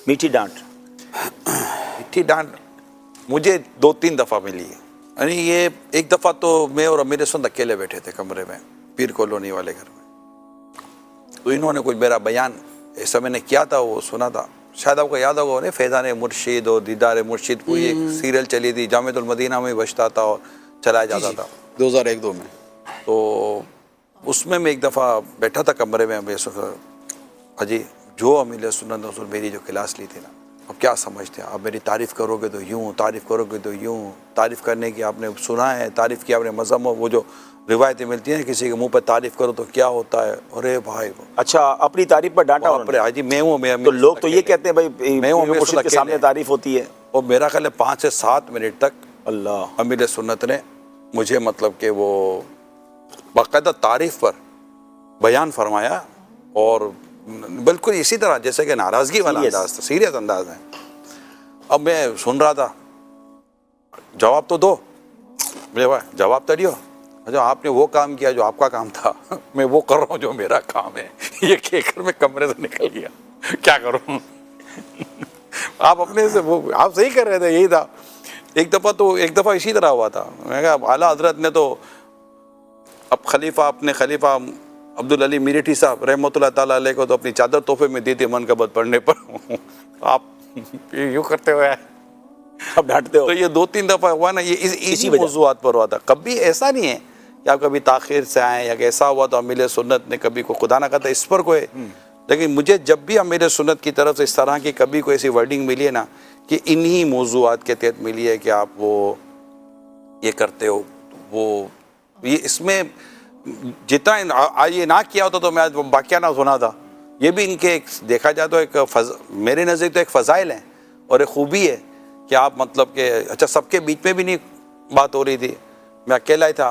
میٹھی ڈانٹ؟ میٹھی ڈانٹ مجھے 2-3 دفعہ ملی ہے. یعنی یہ ایک دفعہ تو میں اور امیر سنت اکیلے بیٹھے تھے کمرے میں پیر کالونی والے گھر میں, تو انہوں نے کچھ میرا بیان ایسا میں نے کیا تھا, وہ سنا تھا, شاید آپ کو یاد ہوگا نا, فیضان مرشد اور دیدار مرشد کوئی ایک سیریل چلی تھی, جامعۃ المدینہ میں بجتا تھا اور چلایا جاتا تھا 2001-2 میں. تو اس میں ایک دفعہ بیٹھا تھا کمرے میں. حجی جو امیر سنت رسول میری جو کلاس لی تھی نا, اب کیا سمجھتے ہیں آپ, میری تعریف کرو گے تو یوں, تعریف کرو گے تو یوں, تعریف کرنے کی آپ نے سنا ہے, تعریف کی آپ نے مذہب, وہ جو روایتیں ملتی ہیں کسی کے منہ پہ تعریف کرو تو کیا ہوتا ہے, ارے بھائی اچھا اپنی تعریف پر ڈانٹا انہوں نے؟ حاجی میں ہوں, تو لوگ تو یہ کہتے ہیں بھائی میں ہوں, پیر مرشد کے سامنے تعریف ہوتی ہے. اور میرا خیال ہے 5 سے 7 منٹ تک اللہ امیر سنت نے مجھے مطلب کہ وہ باقاعدہ تعریف پر بیان فرمایا, اور بالکل اسی طرح جیسے کہ ناراضگی والا انداز تھا, سیریس انداز ہے. اب میں سن رہا تھا, جواب تو دو, جواب تو دیو, اچھا آپ نے وہ کام کیا جو آپ کا کام تھا, میں وہ کر رہا ہوں جو میرا کام ہے. یہ کہہ کر میں کمرے سے نکل گیا, کیا کروں. آپ اپنے سے وہ آپ صحیح کر رہے تھے, یہی تھا. ایک دفعہ اسی طرح ہوا تھا. میں کہا اعلیٰ حضرت نے تو اب اپنے خلیفہ عبدالعلی میرٹھی صاحب رحمۃ اللہ تعالیٰ علیہ کو تو اپنی چادر تحفے میں دی تھی منقبت پڑھنے پر, آپ یوں کرتے ہوئے اب ڈانٹتے ہو. تو یہ 2-3 دفعہ ہوا نا, یہ اسی موضوعات پر ہوا تھا. کبھی ایسا نہیں ہے کہ آپ کبھی تاخیر سے آئیں یا کہ ایسا ہوا تو امیر سنت نے کبھی کو خدا نہ کہتا اس پر کوئی, لیکن مجھے جب بھی امیر سنت کی طرف سے اس طرح کی کبھی کوئی ایسی ورڈنگ ملی ہے نا کہ انہی موضوعات کے تحت ملی ہے کہ آپ وہ یہ کرتے ہو, وہ یہ اس میں جتنا یہ نہ کیا ہوتا تو میں آج واقعہ نہ سنا تھا. یہ بھی ان کے دیکھا جائے تو ایک میرے نظر تو ایک فضائل ہیں اور ایک خوبی ہے کہ آپ مطلب کہ اچھا سب کے بیچ میں بھی نہیں بات ہو رہی تھی, میں اکیلا ہی تھا.